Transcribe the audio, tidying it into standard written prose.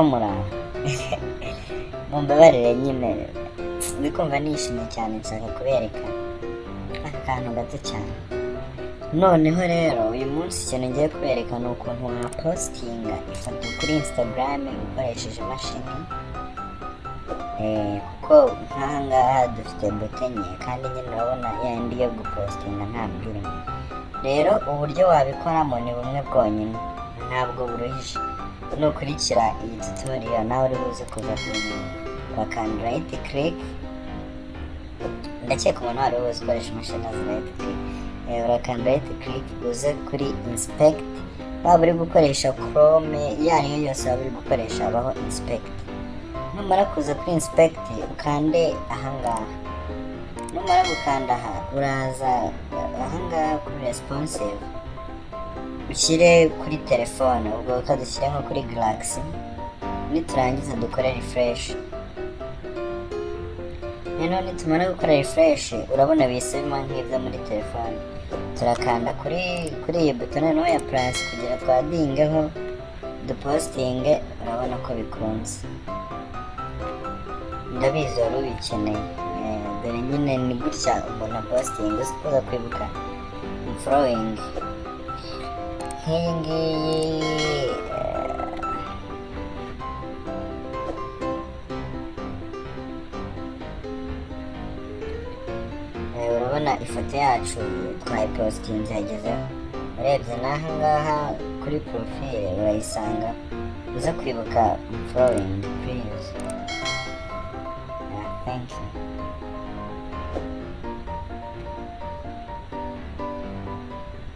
muraho mumbabarire nyine ndi kumva nishimye cyane nshaka kubereka aka kantu gato cyane. Noneho rero uyu munsi ikintu ngiye kubereka ni ukuntu wapositinga ifoto kuri Instagram ukoresheje imashini, kuko nk'ahangaha dufite buto enye kandi nyine urabona yandi yo gupositinga ntabwo irimo. Rero uburyo wabikoramo ni bumwe bwonyine, ntabwo buruhije. Nukurikira iyi tutorial nawe uri buze kuza wakanda right click, ndakeka umuntu wari buze ukoresha imashini azi right click, urakanda right click uze kuri inspect. Waba uri gukoresha Chrome iyo ariyo yose waba uri gukoresha habaho inspect. Numara kuza kuri inspect ukande ahangaha, numara gukanda aha uraza ahangaha kuri responsive ushyire kuri telefone, ubwo ukadushyira nko kuri Galaxy, niturangiza dukore refresh. Noneho nitumara gukora refresh urabona bise bima nk'ibyo muri telefone, turakanda kuri iyi buto noneho ya plus kugira twadingeho dupostinge. Urabona ko bikunze, ndabizi wari ubikeneye. Dore nyine ni gutya umuntu apostinga, uzi kuza kwibuka following nk'iyi ngiyi. Urabona ifoto yacu twayipositinze yagezeho, urebye n'aha ngaha kuri profile urayisanga, uza kwibuka following please. Thank you.